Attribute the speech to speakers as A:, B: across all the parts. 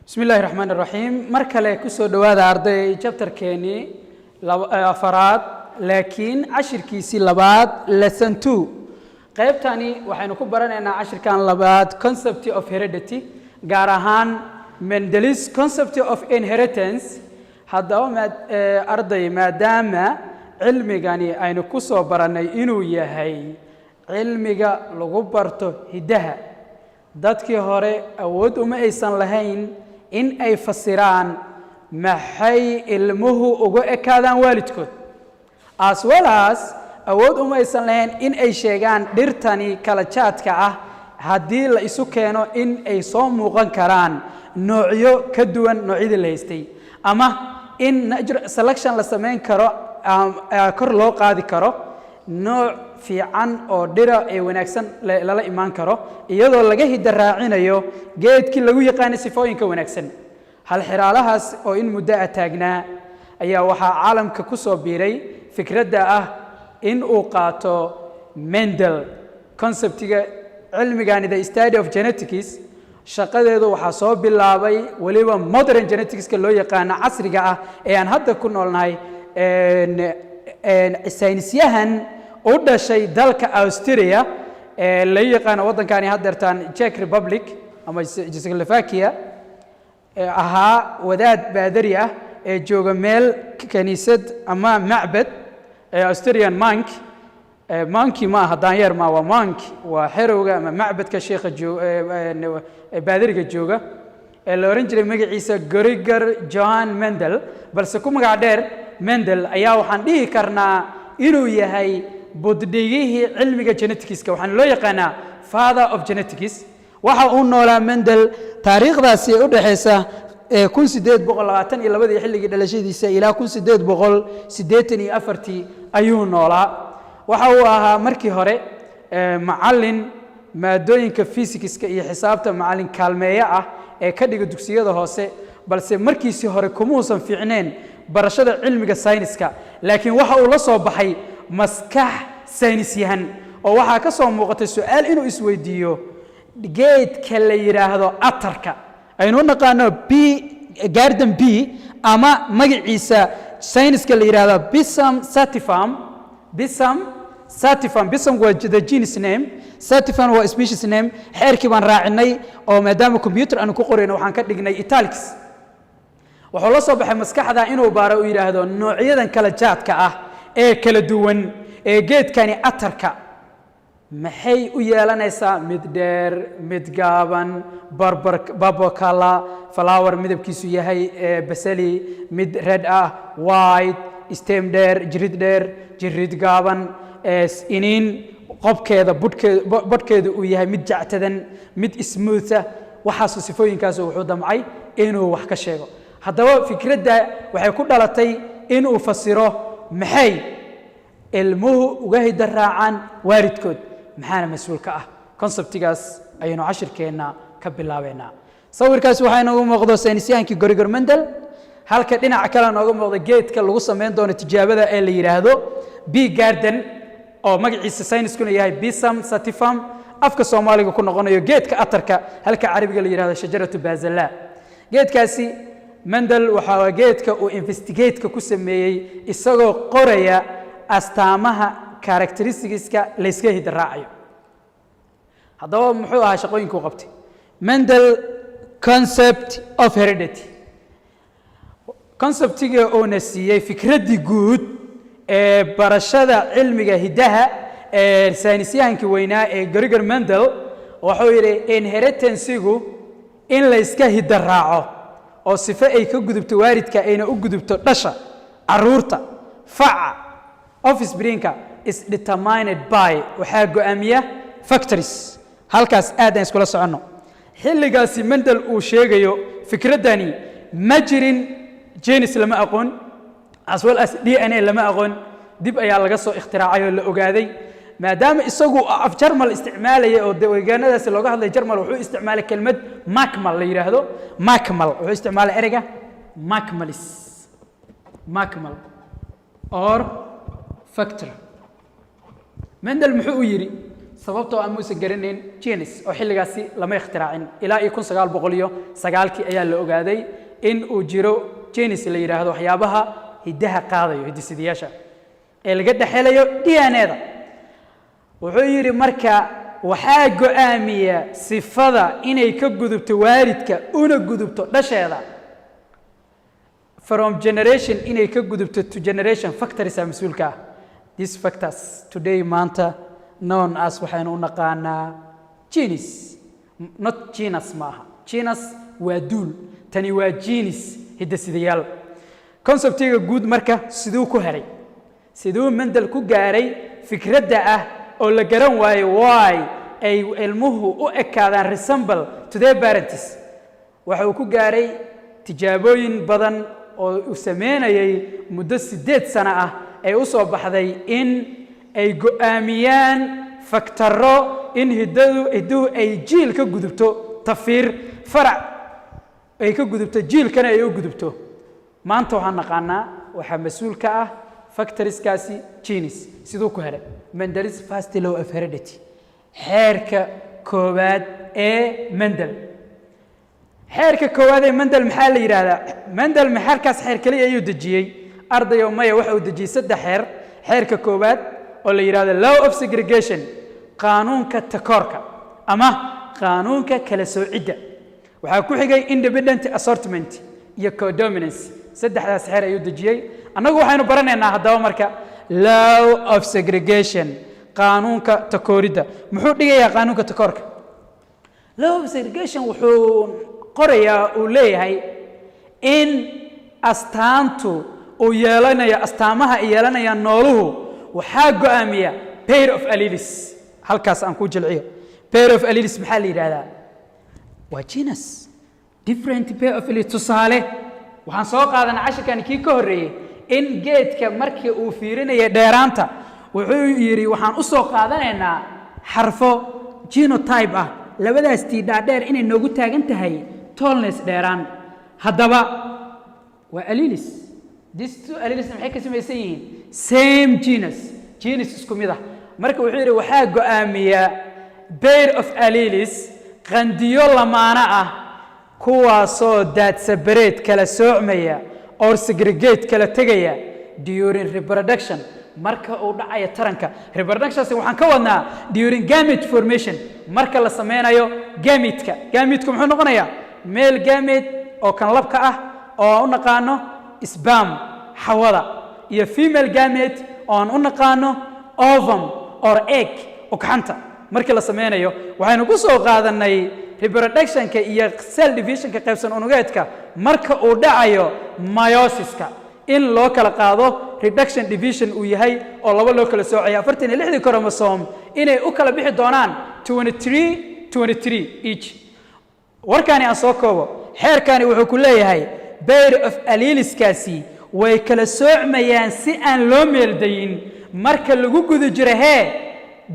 A: بسم الله الرحمن الرحيم مركله كسو دواada arday chapter keeni afaraad laakiin cashirkiisi labaad lesson 2 qaybtani waxaynu ku baranaynaa cashirkan labaad concept of heredity gaar ahaan Mendel's concept of inheritance hadaba arday maadaama cilmigani aynu ku soo baranay inuu yahay cilmiga lagu barto hidaha dadkii hore awood uma aysan lahayn in ay fasiraan maxay ilmuhu ugu ekaadaan waalidkood as well as awood uma aysan lahayn in ay sheegaan dhirtani kala jaadka ah haddii la isu keeno in ay soo muuqan karaan noocyo ka duwan noocyadii la haystay ama in selection la sameyn karo kor loo qaadi karo nooc fiican oo dhira ee wanaagsan lala imaan karo iyadoo laga hidaraacinayo geedkii lagu yaqaan sifooyinka wanaagsan hal xiraalahaas oo in muddo taagnaa ayaa waxa caalamka ku soo biiray fikradda ah in uu qaato Mendel conceptiga cilmigan the study of genetics shaqadeedu waxa soo bilaabay waliba modern genetics ka loo yaqaan casriga ah ee aan hadda ku noolnahay saynisyahan u dhashay dalka Austria la yaqaan wadankani haddeertaan Czech Republic ama Czechoslovakia aha wadaad baadari ah ee jooga meel kaniisad ama macbad Austrian monk ma daanyeer ma waa monk waa xerowga ama macbadka sheekha baadariga jooga ee la oran jiray magaciisa Gregor Johann Mendel balse ku magac dheer Mendel ayaa waxaan dhihi karnaa inuu yahay buddigihii cilmiga geneticska waxaan loo yaqaanaa father of genetics waxa uu noolaa Mendel taariikhdaasi u dhaxaysa 1822 xilligii dhalashadiisa ilaa 1884 ayuu noolaa waxa uu ahaa markii hore macallin maadooyinka physics iyo xisaabta macallin kaalmeeya ah ee ka dhiga dugsiyada hoose balse markiisii hore kuma uusan fiicneen barashada cilmiga sayniska laakiin waxa uu la soo baxay maskax saynisyahan oo waxa ka soo muuqatay su'aal inuu isweydiiyo geedka la yiraahdo atarka aynu naqaano garden bee ama magaciisa sayniska la yiraahdo Pisum sativum waa the genus name sativum waa species name xeerkii baan raacinay oo maadaama computer aanu ku qorayno waxaan ka dhignay italics wuxuu la soo baxay maskaxda inuu baaro u yiraahdo noocyadan kala jaadka ah ee kala duwan ee geedkani atarka maxay u yeelanaysaa mid dheer mid gaaban barbakala flower midabkiisu yahay basali mid red ah white stem dheer jirid gaaban iniin qobkeeda budhkeedu uu yahay mid jactadan mid smooth waxaas sifooyinkaas wuxuu damcay inuu wax ka sheego haddaba fikradda waxay ku dhalatay inuu fasiro maxay ilmuhu uga hidaraacaan waalidkood maxaana mas'uul ka ah conceptigaas ayaynu cashirkeena ka bilaabeynaa sawirkaas waxa inoogu muuqdo saynisyahankii Gregor Mendel halka dhinaca kale inoogu muuqdo geedka lagu sameyn doono tijaabada ee la yiraahdo bee garden oo magaciisa sayniskuna yahay Pisum sativum afka Soomaaliga ku noqonayo geedka atarka halka Carabiga la yiraahdo shajaratu bazala geedkaasi Mendel waxa geedka uu investigate ku sameeyay isagoo qoraya astaamaha characteristicska la iska hidaraacayo haddaba muxuu ahaa shaqooyinku qabtay Mendel concept of heredity conceptiga oo nasiiyay fikradii guud ee barashada cilmiga hidaha ee saynisyahankii weynaa ee Gregor Mendel wuxuu yiri inheritance-gu in la iska hidaraaco oo sifo ay ka gudubto waalidka ayna u gudubto dhasha caruurta faca offspring-ka is determined by waxa go'aamiya factors halkaas aad aan iskula socono xilligaasi Mendel uu sheegayo fikradani ma jirin genes lama aqoon as well as DNA lama aqoon dib ayaa laga soo ikhtiraacay oo la ogaaday maadaama isagu af German isticmaalaya oo deegaanadaas looga hadlay German wuxuu isticmaalay kelmad macmal la yiraahdo macmal wuxuu isticmaalay ereyga macmal or factor Mendel muxuu yiri sababtoo aan muusan garanayn genes oo xilligaasi lama ikhtiraacin ilaa 1909 ayaa la ogaaday in uu jiro genes la yiraahdo waxyaabaha hidaha qaadayo hidisidayaasha ee laga dhaxelayo DNA-da wuxuu yiri marka waxaa go'aamiya sifada inay ka gudubto waalidka una gudubto dhasheeda from generation inay ka gudubto to generation factors mas'uulka these factors today maanta known as waxaynu u naqaanaa genes not genus maaha genus waa duul tani waa genes hidasidayaal conceptiga guud marka sidoo ku helay sidoo Mendel ku gaaray fikradda ah oo la garan waayo why ay ilmuhu u ekaadaan resemble to their parents waxa uu ku gaaray tijaabooyin badan oo uu sameeyay muddo 8 sano ah ay u soo baxday in ay go'aamiyaan faktaro in hidadu ay jiil ka gudubto tafiir farac ay ka gudubto jiilkana ay u gudubto maanta waxaan naqaanaa waxa mas'uul ka ah factorieskaasi genes sidoo ku helay Mendel's first law of heredity xeerka koowaad ee Mendel xeerka koowaad ee Mendel maxaa la yiraahdaa Mendel maxalkaas xeer kaliya ayuu dejiyay ardayo maya waxa uu dejiyay 3 xeerka koowaad oo la yiraahdo law of segregation qaanuunka takoorka ama qaanuunka kala soocidda waxa ku xigay independent assortment iyo codominance saddexdaas xeer ayuu dejiyay annagu waxaynu baranaynaa haddaba marka law of segregation qaanuunka takooridda muxuu dhigayaa qaanuunka takoorka law of segregation wuxuu qorayaa uu leeyahay in astaantu uu yeelanayo astaamaha ay yeelanayaan nooluhu waxaa go'aamiya pair of alleles halkaas aan ku jilciyo pair of alleles maxaa la yiraahdaa waa genus different pair of alleles tusaale waxaan soo qaadanaa casharkan kii ka horeeyay in geedka markii uu fiirinaya dheeraanta wuxuu yiri waxaan u soo qaadanaynaa xarfo genotype ah labadaas tiidha dheer inay noogu taagan tahay tallness dheeraan haddaba waa alleles these two alleles maxay ka samaysan yihiin same genus isku mid ah marka wuxuu yiri waxaa go'aamiya pair of alleles qandiyo lamaana ah kuwaasoo daad separate kala soocmaya or segregate kala tegaya during reproduction marka uu dhacayo taranka reproduction waxaan ka wadnaa during gamete formation marka la sameynayo gamete muxuu noqonayaa male gamete oo kan labka ah oo u naqaano sperm xawada iyo female gamete oo u naqaano ovum or egg oo kaxanta marka la sameynayo waxaynu ku soo qaadanay reproduction-ka iyo cell division-ka qaybsan unugeedka marka uu dhacayo meiosis-ka in loo kala qaado reduction division uu yahay oo laba loo kala soocayo 46 chromosome inay u kala bixi doonaan 23 each warkaani aan soo koobo xeerkaani wuxuu ku leeyahay pair of alleles-kaasi way kala soocmayaan si aan loo meeldayin marka lagu guda jiro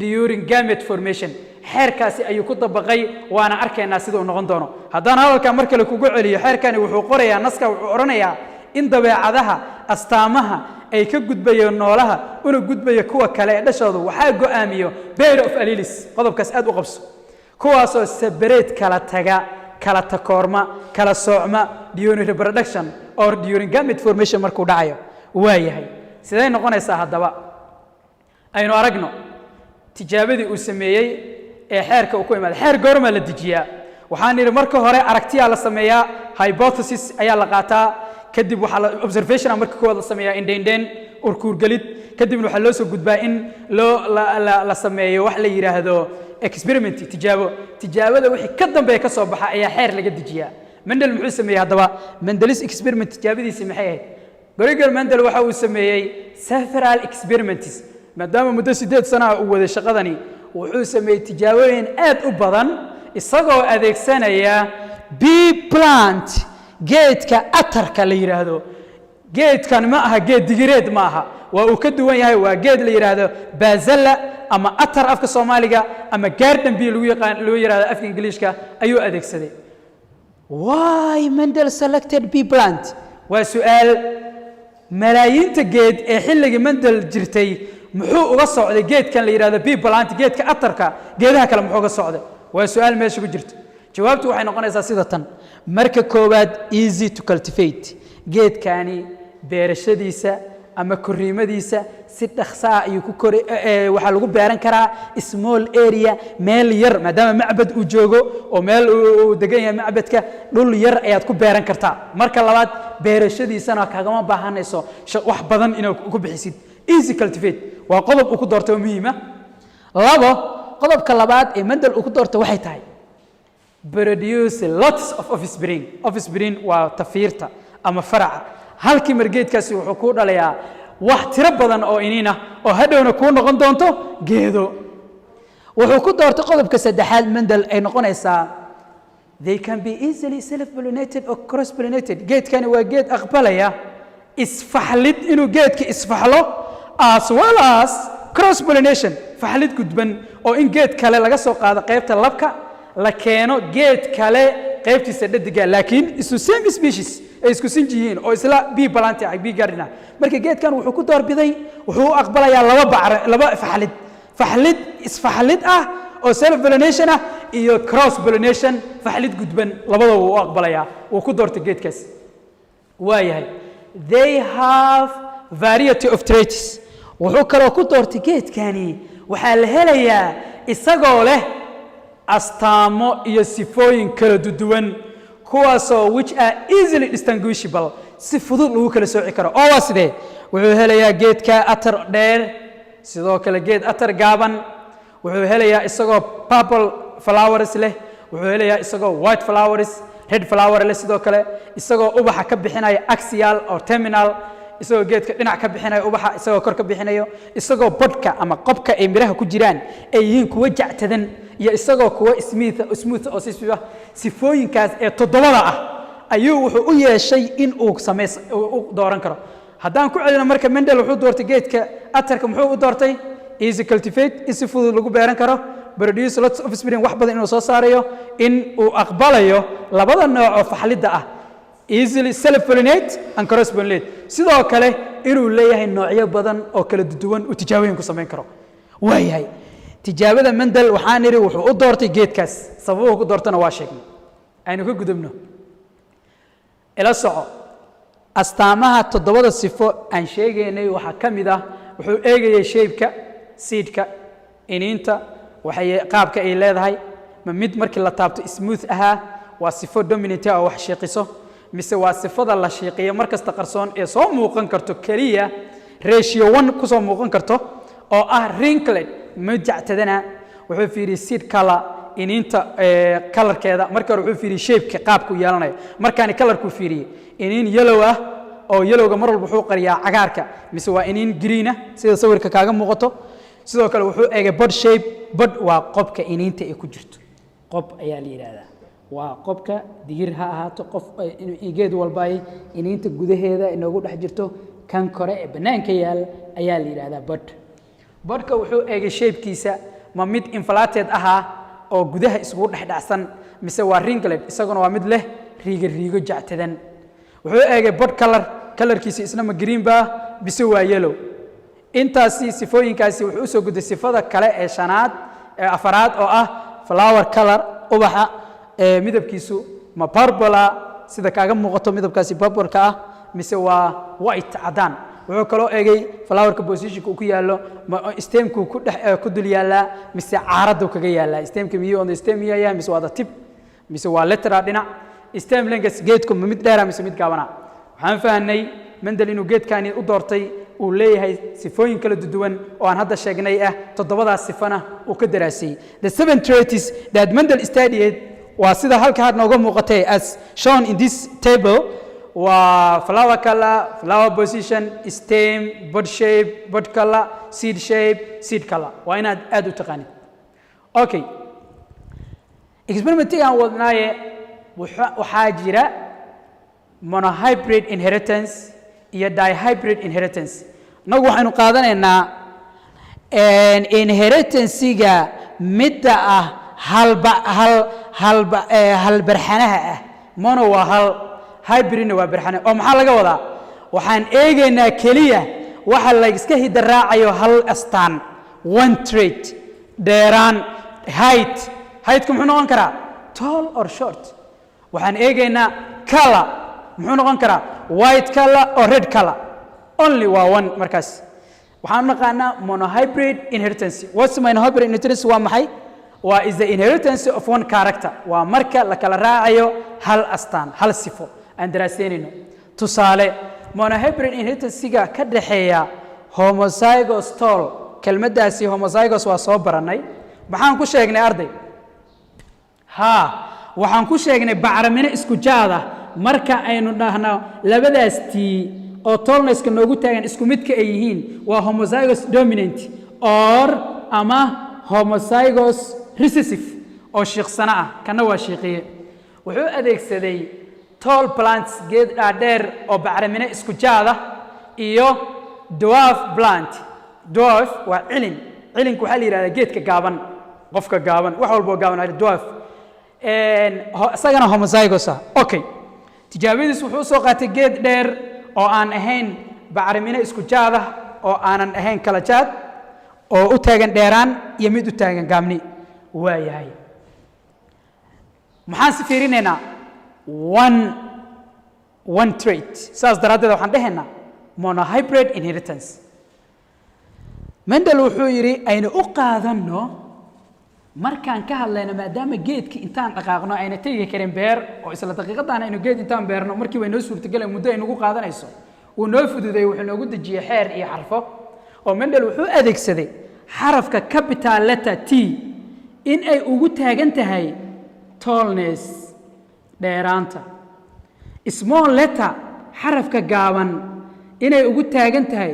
A: during gamete formation xeerkaasi ayuu ku dabaqay waana arkaynaa sida uu noqon doono haddaan hadalka marka la kugu celiyo xeerkani wuxuu qorayaa naska wuxuu oranayaa in dabeecadaha astaamaha ay ka gudbayeen noolaha una gudbaya kuwa kale ee dhashoodu waxaa go'aamiyo pair of alleles qodobkaas aad u qabso kuwaasoo separate kala taga kala takoorma kala soocma during reproduction or during gamete formation markuu dhacayo waayahay sidee noqonaysaa haddaba aynu aragno tijaabadii uu sameeyay ee xeerka uu ku imaado xeer goorma la dejiyaa waxaan yiri marka hore aragtiya la sameeyaa hypothesis ayaa la qaataa kadib waxa la observation marka koowaad la sameeyaa indheendeen urkuur galid kadibna waxa loo soo gudbaa in la sameeyo wax la yiraahdo experiment tijaabada wixii ka dambeeya ka soo baxa ayaa xeer laga dejiyaa Mendel muxuu sameeyay haddaba Mendel's experiment tijaabadiisa maxay ahayd Gregor Mendel waxa uu sameeyay several experiments maadaama muddo 8 sano uu waday shaqadani wuxuu sameeyay tijaabooyin aad u badan isagoo adeegsanaya bee plant geedka atarka la yiraahdo geedkan ma aha geed digireed ma aha waa uu ka duwan yahay waa geed la yiraahdo bazella ama atar afka Soomaaliga ama garden bee lagu yiraahdo afka Ingiriiska ayuu adeegsaday why Mendel selected bee plant waa su'aal ملايين تجد حلق مندل جرتي muxuu uga socday geedkan la yiraahdo bee plant geedka atarka geedaha kale muxuu uga socday waa su'aal meesha ku jirta jawaabtu waxay noqonaysaa sida tan marka koowaad easy to cultivate geedkani beerashadiisa ama koriimadiisa si dhaqso ah ayuu ku kori waxa lagu beeran karaa small area meel yar maadaama macbad uu joogo oo meel uu degan yahay macbadka dhul yar ayaad ku beeran kartaa marka labaad beerashadiisana kaagama baahanayso wax badan inaad ku bixisid easy cultivate waa qodob uu ku doortay muhiim ah labo qodobka labaad ee Mendel uu ku doortay waxay tahay produce lots of offspring waa tafiirta ama faraca halkii margeedkaasi wuxuu ku dhalayaa wax tiro badan oo iniina oo hadhowna ku noqon doonto geedo wuxuu ku doortay qodobka saddexaad Mendel ay noqonaysaa they can be easily self-pollinated or cross-pollinated geedkani waa geed aqbalaya isfaxlid inuu geedka isfaxlo as well as cross-pollination faxlid gudban oo in geed kale laga soo qaado qaybta labka la keeno geed kale qaybtiisa dhadiga laakiin isu same species ay isku sinjihiin oo isla bee plant ah bee garden marka geedkan wuxuu ku doorbiday wuxuu aqbalayaa laba faxlid isfaxlid ah oo self pollination ah iyo cross pollination faxlid gudban labadaba uu aqbalayaa uu ku doortay geedkaas waayahay they have variety of traits wuxuu kale ku doortay geedkani waxa la helayaa isagoo leh astaamo iyo sifooyin kala duwan kuwaasoo which are easily distinguishable si fudud lagu kala sooci karo oo waa sidee wuxuu helayaa geedka atar dheer sidoo kale geed atar gaaban wuxuu helayaa isagoo purple flowers leh wuxuu helayaa isagoo white flowers red flower leh sidoo kale isagoo ubaxa ka bixinaya axial or terminal isagoo geedka dhinac ka bixinayo ubaxa isagoo kor ka bixinayo isagoo bodka ama qobka ay miraha ku jiraan ay yihiin kuwa jactadan iyo isagoo kuwa smooth oo sifooyinkaas ee toddobada ah ayuu wuxuu u yeeshay in uu sameeyo u dooran karo haddaan ku celino marka Mendel wuxuu doortay geedka atarka muxuu u doortay easy cultivate si fudud lagu beeran karo produce lots of offspring wax badan inuu soo saarayo in uu aqbalayo labada nooc oo faxlida ah easily self-pollinate and cross-pollinate sidoo kale inuu leeyahay noocyo badan oo kala duwan oo tijaabooyin ku sameyn karo waayahay tijaabada Mendel waxaan iri wuxuu u doortay geedkaas sababuhu ku doortana waa sheegnay aynu ka gudubno ila soco astaamaha toddobada sifo aan sheegaynay waxa kamid ah wuxuu eegayay shape-ka seed-ka iniinta waxay qaabka ay leedahay ma mid markii la taabto smooth ahaa waa sifo dominant ah oo wax sheeqiso mise waa sifada la sheeqiyo markasta qarsoon ee soo muuqan karto kaliya ratio 1 ku soo muuqan karto oo ah wrinkled ma jactadana wuxuu fiiriyay seed color iniinta colorkeeda marka wuxuu fiiriyay shape-ka qaabku yeelanayo markaani colorku fiiriyay iniin yellow ah oo yellowga mar walba wuxuu qariyaa cagaarka mise waa iniin green ah sida sawirka kaaga muuqato sidoo kale wuxuu eegay bud shape bud waa qobka iniinta ee ku jirto qob ayaa la yiraahdaa waa qobka digir ha ahaato qof geed walba ay iniinta gudaheeda inoogu dhex jirto kan kore ee banaanka yaal ayaa la yiraahdaa budka wuxuu eegay shape-kiisa ma mid inflated aha oo gudaha isugu dhexdhacsan mise waa wrinkled isaguna waa mid leh riigo jactadan wuxuu eegay bud colorkiisa isna ma green ba bise waa yellow intaasi sifooyinkaasi wuxuu soo guday sifada kale ee shanaad ee afaraad oo ah flower color ubaxa midabkiisu ma purple sida kaaga muuqato midabkaasi purple-ka ah mise waa white cadaan wuxuu kaloo eegay flower-ka position-ka uu ku yaalo stem-ku ku dul yaala mise caaradu kaga yaala stem-ka miyo on the stem yahay mise waa tip mise waa lateral dhinac stem length geedku mid dheer mise mid gaabana waxaan fahanay Mendel inuu geedkani u doortay uu leeyahay sifooyin kala duwan oo aan hadda sheegnay ah toddobadaas sifana uu ka daraasay the seven traits that Mendel studied waa sida halka had nooga muuqatay as shown in this table waa flower color flower position stem bud shape bud color seed color waa inaad aad u taqaanid okay experiment aan wadnaaye waxaa jira monohybrid inheritance iyo dihybrid inheritance nagu waxaanu qaadanaynaa inheritance-ga midda ah hal barxanaha ah mono waa hal hybridna waa barxane oo maxaa laga wadaa waxaan eegaynaa kaliya waxa la iska hidaraacayo hal astaan one trait dheeraan height ku muxuu noqon karaa tall or short waxaan eegaynaa color muxuu noqon karaa white color or red color only waa one markaas waxaan naqaanaa monohybrid inheritance what's monohybrid inheritance waa maxay waa is the inheritance of one character waa marka la kala raacayo hal astaan hal sifo aan daraasaynayno tusaale monohybrid inheritance-ga ka dhaxeeya homozygous tall kelmaddaasi homozygous waa soo baranay maxaan ku sheegnay arday waxaan ku sheegnay bacramino isku jaada marka aynu dhahno labadaas tii oo tallness-ka noogu taagan isku midka ay yihiin waa homozygous dominant or ama homozygous recessive oo shiiqsana ah kana waa shiiqiye wuxuu adeegsaday tall plants geed dhaadheer oo bacramino isku jaada iyo dwarf plant dwarf waa cilinku waxaa la yidhahdaa geedka gaaban qofka gaaban wax walba oo gaaban waa dwarf isagana homozygous ah okay tijaabadiis wuxuu soo qaatay geed dheer oo aan ahayn bacramino isku jaada oo aanan ahayn kala jaad oo u taagan dheeraan iyo mid u taagan gaabni waa yahay maxaan si fiirinaynaa one trait saas daraaddeed waxaan dhahaynaa monohybrid inheritance mendel wuxuu yidhi aynu u qaadanno markaan ka hadlayno maadaama geedki intaan dhaqaaqno ayna tegi karin beer oo isla daqiiqadaan aynu geed intaan beerno markii way noo suurtagelay muddo ay nagu qaadanayso wuu noo fududay wuxuu noogu dejiyey xeer iyo xarfo oo mendel wuxuu adeegsaday xarafka capital letter T in ay ugu taagan tahay tallness dheeraanta small letter xarafka gaaban inay ugu taagan tahay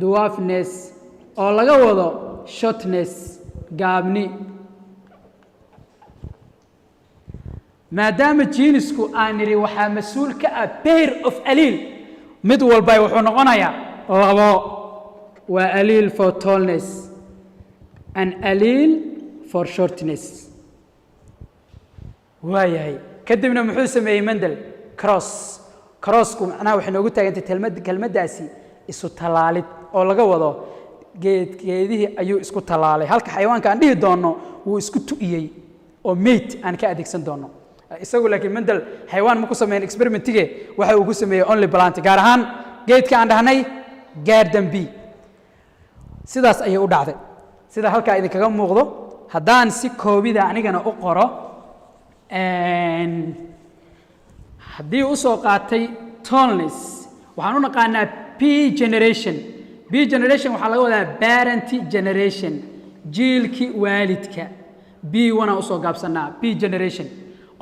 A: dwarfness oo laga wado shortness gaabni maadaama jinisku aan niri waxaa mas-uul ka ah pair of allele mid walba wuxuu noqonayaa labo waa allele for tallness and allele for shortness waayahay kadibna muxuu sameeyey mendel crossku macnaha waxay noogu taagantay kelmaddaasi isu tallaalid oo laga wado geedihii ayuu isku tallaalay halka xayawaanka aan dhihi doonno wuu isku tu'iyey oo mate aan ka adeegsan doonno isagu laakiin mendel xayawaan ma ku sameyn experimentige waxa uu ku sameeyey only plant gaar ahaan geedka aan dhahnay garden bee sidaas ayay u dhacday sida halkaa idinkaga muuqdo haddaan si koobida anigana u qoro haddii u soo qaatay tallness waxaan u naqaanaa p generation waxaa laga wadaa parent generation jiilkii waalidka b wana usoo gaabsanaa p generation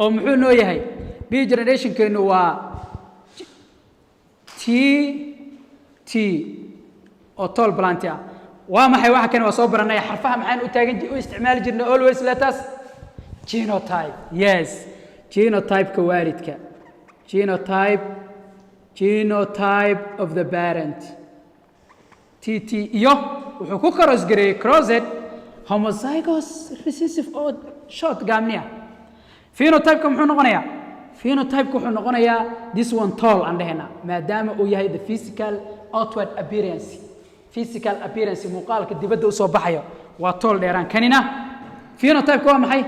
A: oo muxuu noo yahay b generationkeenu waa t oo tall plant ah waa maxay waxa kan waa soo baranay xarfaha maxaan u isticmaali jirnay always letters genotype yes genotype-ka waalidka genotype of the parent tt iyo wuxuu ku cross gareeyey crossed homozygous recessive oo short gaabniya phenotype-ka muxuu noqonayaa phenotype-ka wuxuu noqonayaa this one tall aan dhahayna maadaama uu yahay the physical outward appearance muuqaalka dibadda u soo baxayo waa tall dheeraan kanina phenotype-ka waa maxay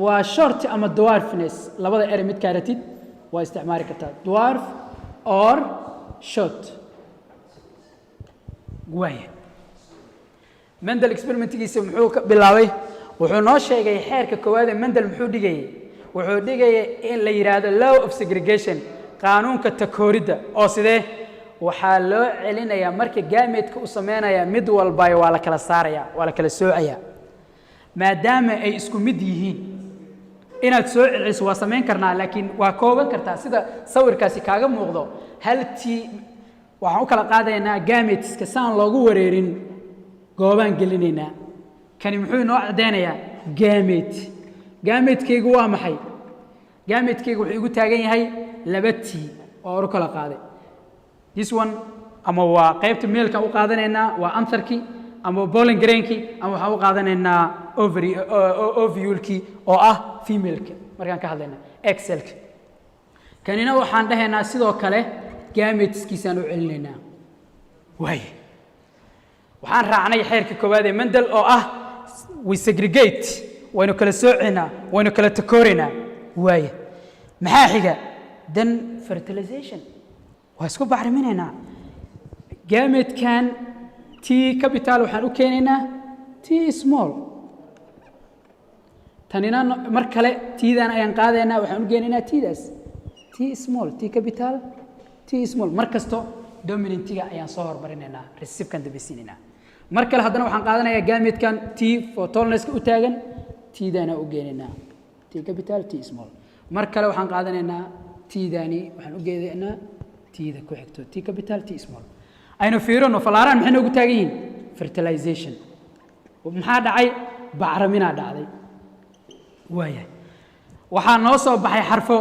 A: waa short ama dwarfness labada ere mid kaaratid waa isticmaali kartaa dwarf or short waaya mendel experimentigiisa muxuu ka bilaabay wuxuu noo sheegay xeerka koowaad ee mendel muxuu dhigayay wuxuu dhigayay in la yiraahdo law of segregation qaanuunka takooridda oo sidee waxaa loo celinayaa marka gametka uu sameynaya mid walba waa la kala saaraya waa la kala soocaya maadaama ay isku mid yihiin inaad soo celiso waa sameyn karnaa laakiin waa kooban kartaa sida sawirkaasi kaaga muuqdo haltii waxaan u kala qaadaynaa gametska saan loogu wareerin goobaan gelinaynaa kani muxuu inoo cadeynayaa gametkaygu waa maxay gametkaygu wuxuu igu taagan yahay laba t oo oru kala qaaday this one ama waa qaybta meelka u qaadanaynaa waa antharkii ama bowling greenkii ama waxaan u qaadanaynaa ovulkii oo ah femaleka markaan ka hadlayna excelka kanina waxaan dhahaynaa sidoo kale gametskiisaan u celinaynaa waaye waxaan raacnay xeerka koowaad ee Mendel oo ah we segregate waynu kala soocinaa waynu kala takoorinaa waaye maxaa xiga then fertilization waa isku bacriminaynaa gametekan T capital waxaan u keenaynaa T small tanina mar kale T-dan ayaan qaadaynaa waxaan u geenaynaa T-daas T small T capital T small mar kasto dominantiga ayaan soo hormarinaynaa receive-kan dabeysiinaynaa mar kale haddana waxaan qaadanayaa gametekan T for tallness-ka u taagan T-dana u geenaynaa T capital T small mar kale waxaan qaadanaynaa T-dani waxaan u geenaynaa T-da ku xigto T capital T small aynu fiirino falaaraan maxay noogu taagan yihiin fertilization maxaa dhacay bacriminaa dhacday waayahay waxaa noo soo baxay xarfo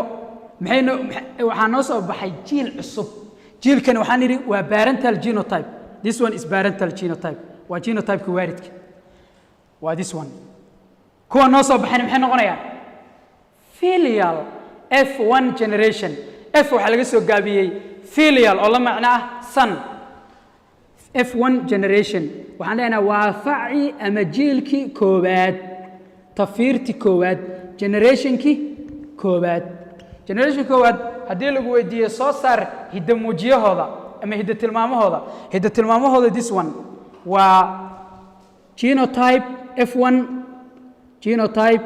A: waxaa noo soo baxay jiil cusub jiilkani waxaan idhi waa parental genotype this one is parental genotype waa genotype-ka waalidka waa this one kuwa noo soo baxayna maxay noqonayaan filial F1 generation F waxaa laga soo gaabiyey filial oo la macno ah son F1 generation waxaan leenahay waa faci ama jiilkii koowaad tafiirti koowaad generationkii koowaad generation koowaad haddii lagu weydiiyo soo saar hidda muujiyahooda ama hidda tilmaamahooda this one waa genotype F1 genotype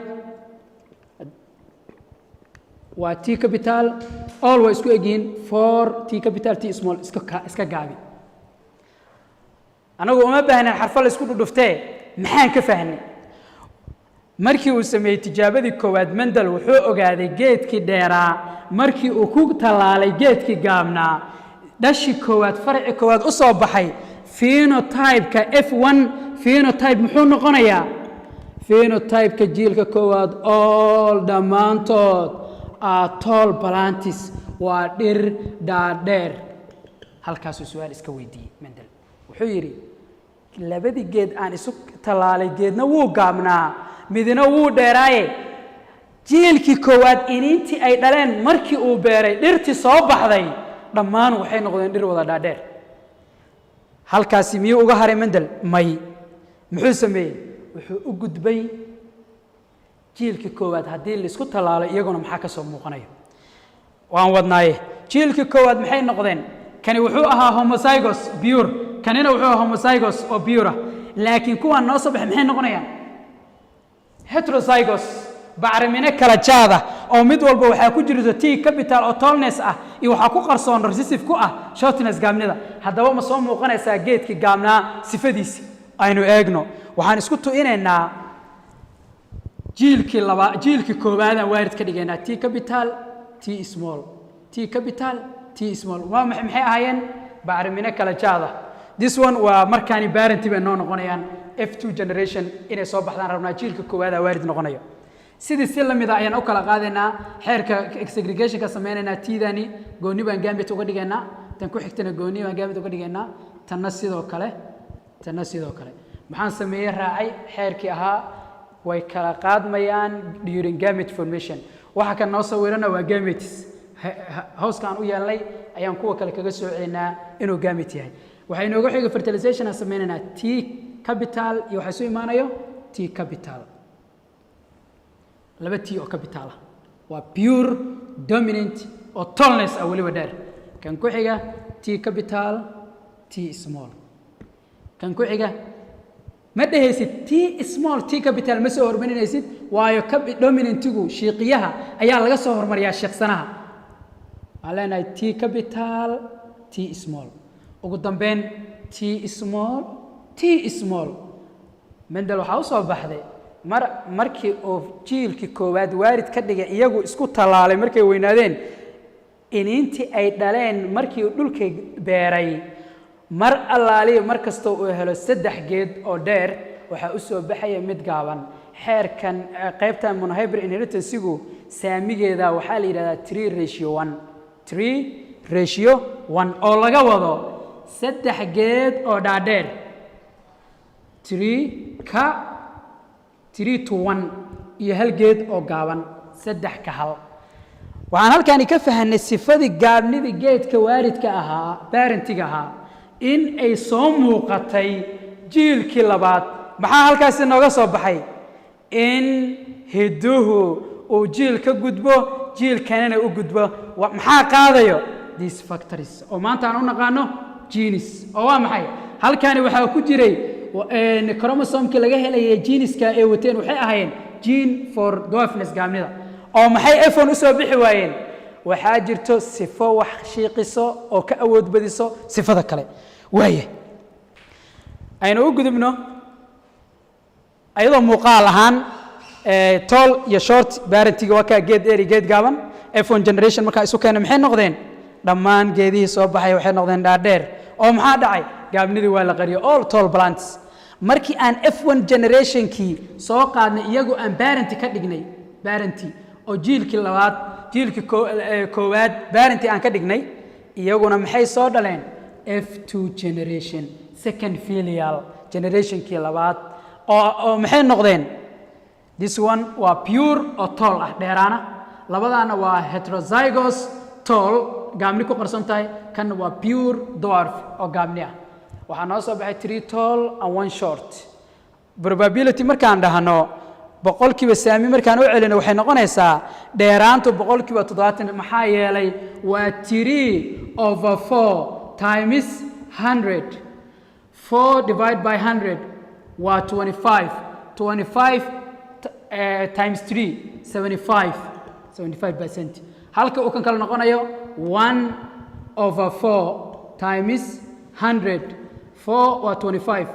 A: waa T capital all way isku egyihiin for T capital T small iska gaabi anagu uma baahnaan xarfo la isku dhudhuftee maxaan ka fahnay markii uu sameeyey tijaabadii koowaad Mendel wuxuu ogaaday geedkii dheeraa markii uu ku talaalay geedkii gaabnaa dhashi koowaad farci koowaad u soo baxay phenotype-ka F1 phenotype muxuu noqonayaa phenotype-ka jiilka koowaad all dhammaantood tall plantis waa dhir dhaadheer halkaasuu su'aal iska weydiiyey Mendel wuxuu yidhi labadii geed aan isu talaalay geedna wuu gaabnaa midna wuu dheeraaye jiilkii koowaad iniintii ay dhaleen markii uu beeray dhirtii soo baxday dhammaan waxay noqdeen dhir wada dhaadheer halkaasi miyuu uga haray Mendel may muxuu sameeyey wuxuu u gudbay jiilkii koowaad haddii la isku talaalo iyaguna maxaa ka soo muuqanaya waan wadnaaye jiilkii koowaad maxay noqdeen kani wuxuu ahaa homozygous pure kanina wuxuu ahaa homozygous oo pure laakiin kuwan noo soo baxay maxay noqonayaan heterozygous bacrimine kala jaada oo mid walba waxaa ku jirto T capital oo tallness ah iyo waxaa ku qarsoon recessive ku ah shortness gaabnida haddaba ma soo muuqanaysaa geedkii gaabnaa sifadiisi aynu eegno waxaan isku tu'inaynaa jiilkii koowaadaan waarid ka dhigaynaa T capital T small T capital T small waa maxay ahaayeen bacrimine kala jaada this one waa markaani parent bay noo noqonayaan F2 generation inay soo baxdaan rabnaa jiilka koowaad waarid noqonayo sidii si la mid ah ayaan u kala qaadaynaa xeerka segregation ka sameeynaa T-dani gooni baan gamete uga dhigaynaa tan ku xigtana gooni baan gamete uga dhigaynaa tanna sidoo kale maxaan sameeyay raacay xeerkii ahaa way kala qaadmayaan during gamete formation waxa kan noo sawirana waa gametes hooskaan u yeelnay ayaan kuwa kale kaga soo celinaa inuu gamete yahay waxay inooga xiga fertilization aan sameeynaa T capital iyo waxa soo imaanayo T capital laba T oo capital ah waa pure dominant oo tallness ah waliba dheer kan ku xiga T capital T small kan ku xiga ma dhehaysid T small T capital ma soo hormarinaysid waayo dominantigu shiiqiyaha ayaa laga soo hormariyaa shiiqsanaha waxaan leenahay T capital T small ugu dambeyn T small Mendel waxaa u soo baxday markii uu jiilkii koowaad waarid ka dhigay iyagu isku talaalay markay weynaadeen iniintii ay dhaleen markii uu dhulka beeray mar allaaliya mar kasta uu helo 3 geed oo dheer waxaa u soo baxaya mid gaaban xeerkan qaybtan monohybrid inheritance-igu saamigeeda waxaa la yidhahdaa 3:1 oo laga wado 3 geed oo dhaadheer 3:1 iyo hal geed oo gaaban 3:1 waxaan halkaani ka fahanay sifadii gaabnidii geedka waaridka ahaa parentiga ahaa in ay soo muuqatay jiilkii labaad maxaa halkaasi nooga soo baxay in hiduhu uu jiil ka gudbo jiilkanina u gudbo maxaa qaadayo these factories oo maanta aan u naqaano genes oo waa maxay halkaani waxaa ku jiray chromosomekii laga helayay geneska ay wateen waxay ahaayeen gene for dwarfness gaamnida oo maxay f1 u soo bixi waayeen waxaa jirto sifo wax shiiqiso oo ka awood badiso sifada kale waaye aynu u gudubno ayadoo muuqaal ahaan tall iyo short parentiga waa kaa geed dheer iyo geed gaaban f1 generation markaa isu keena maxay noqdeen dhammaan geedihii soo baxay waxay noqdeen dhaadheer oo maxaa dhacay gaabnidii waa la qariyay all tall plants markii aan f1 generationkii soo qaadnay iyagoo aan parenti ka dhignay parenti oo jiilkii labaad jiilkii koowaad parenti aan ka dhignay iyaguna maxay soo dhaleen f2 generation second filial generationkii labaad oo maxay noqdeen this one waa pure oo tall ah dheeraana labadaana waa heterozygous tall gaabni ku qarsan tahay kan waa pure dwarf oo gaabni ah waxaa noo soo baxay 3 tall and 1 short probability markaan dhahno boqolkiiba saami markaan u celino waxay noqonaysaa dheeraantu boqolkiiba 70 maxaa yeelay waa 3/4 times 100 4 divided by 100 waa 25 times 3 75% halka uu kan kale noqonayo 1/4 times 100 4 waa 25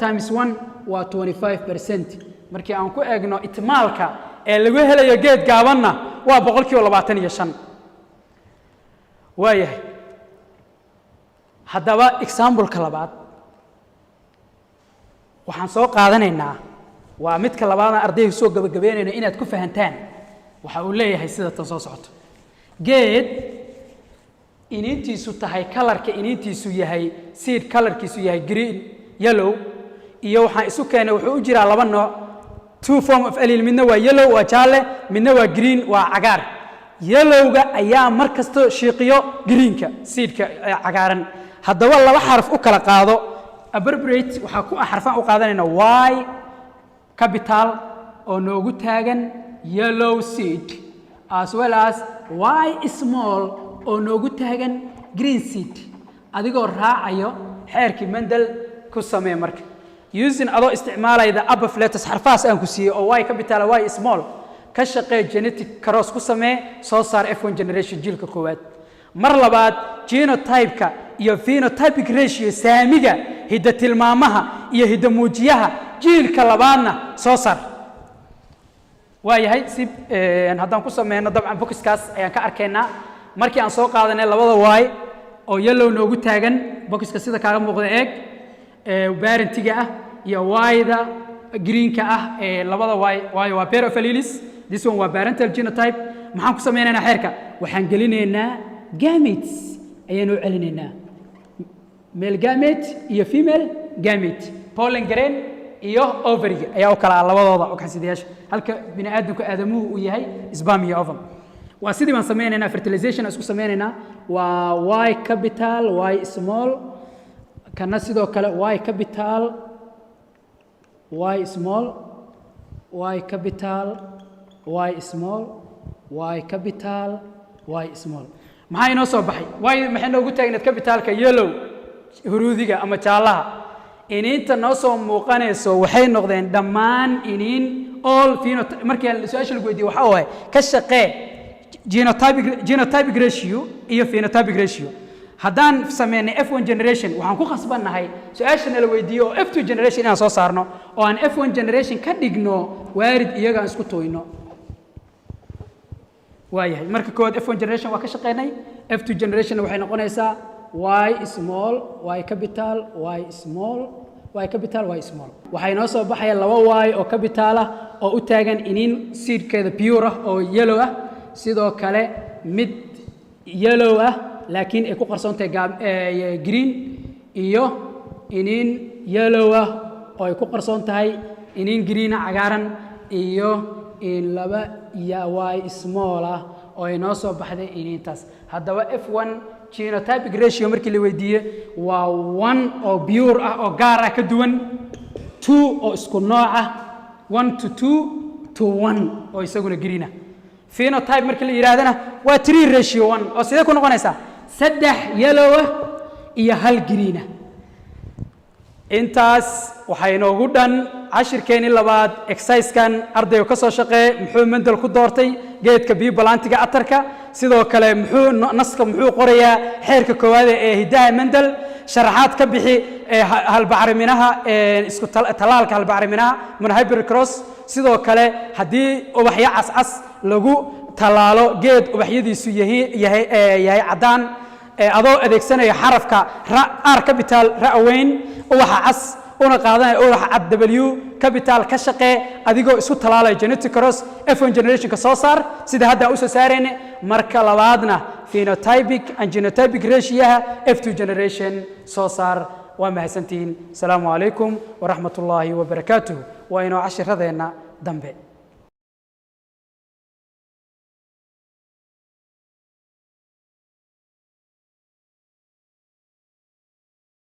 A: times 1 waa 25% markii aan ku eegno ihtimaalka ee lagu helayo geed gaabanna waa 25% waayahay haddaba example-ka labaad waxaan soo qaadanaynaa waa midka labaadna ardayga soo gabagabeynayna inaad ku fahantaan waxa uu leeyahay sida tan soo socoto geed iniintiisu tahay kalarka iniintiisu yahay seed kalarkiisu yahay green yellow iyo waxaan isu keenay wuxuu u jiraa laba nooc two form of allele midna waa yellow waa jaalle midna waa green waa cagaar yellowga ayaa mar kasta shiiqiyo greenka seedka cagaaran haddaba laba xaraf u kala qaado abbreviate waxaa ku xarfaan u qaadanayna y capital oo noogu taagan yellow seed as well as y small oo noogu taagan green seed adigoo raacayo xeerkii Mendel ku samee marka using adoo isticmaalayda above letters xarfaas aan ku siiyay oo y capital y small ka shaqee genetic cross ku samee soo saar f1 generation jiilka koowaad mar labaad genotype-ka iyo phenotypic ratio saamiga hidda tilmaamaha iyo hidda muujiyaha jiilka labaadna soo saar waayahay si haddaan ku sameeyno dabcan boxkaas ayaan ka arkaynaa markii aan soo qaadanay labada y oo yellow noogu taagan boxka sida kaaga muuqda eeg parentiga ah iyo y-da greenka ah labada y waa pair of alleles this one waa parental genotype maxaan ku sameynaynaa xeerka waxaan gelinaynaa gametes ayaan u celinaynaa male gamete iyo female gamete pollen grain iyo ovary ayaa u kala labadooda oo xasidayaasha halka bini aadamku aadamuhu uu yahay sperm iyo ovum waa sidii baan sameynaynaa fertilization isku sameynaynaa waa y capital y small kana sidoo kale y capital y small y capital y small y capital y small maxay inoo soo baxay y maxay noogu taagneed capitalka yellow huruudiga ama jaalaha iniinta noo soo muuqanayso waxay noqdeen dhammaan iniin all phenotype markii su'aasha lagu weydiiyay waxa waaye ka shaqee genotypic ratio iyo phenotypic ratio haddaan sameynay f1 generation waxaan ku khasbannahay su'aashana la weydiiyo oo f2 generation inaan soo saarno oo aan f1 generation ka dhigno waarid iyaga aan isku tooyno waayahay marka koowaad f1 generation waa ka shaqeynay f2 generation waxay noqonaysaa y small y capital y small y capital y small waxay noo soo baxaya laba y oo capital ah oo u taagan iniin seedkeeda pure ah oo yellow ah sidoo kale mid yellow ah laakiin ay ku qarsoontahay green iyo iniin yellow ah oo ay ku qarsoon tahay iniin green cagaaran iyo in laba y small ah oo inoo soo baxday iniintaas haddaba F1 genotypic ratio markii la weydiiyey waa 1 oo pure ah oo gaar ah ka duwan 2 oo isku nooc ah 1 to 2 to 1 oo isaguna green ah phenotype markii la yiraahdana waa 3 ratio 1 oo sidee ku noqonaysaa 3 yellow ah iyo 1 green ah intaas waxay inoogu dhan cashirkeeni labaad exercise-kan ardayga ka soo shaqeeyay muxuu Mendel ku doortay geedka biyo-balantiga atarka sidoo kale naska muxuu qorayaa xeerka koowaad ee hidaha Mendel sharaxaad ka bixi halbacriminaha isku talaalka halbacriminaha monohybrid cross sidoo kale haddii ubaxyo cascas lagu talaalo geed ubaxyadiisu yahay cadaan adoo adeegsanaya xarafka R capital ra-weyn ubaxa cas una qaadanaya ubaxa cad W capital ka shaqee adigoo isku talaalay genetic cross F1 generation ka soo saar sida hadda u soo saareen marka labaadna phenotypic and genotypic ratio F2 generation soo saar waa mahadsantiin salaamu calaykum wa rahmatullaahi wa barakaatuh waa inoo cashiradeena dambe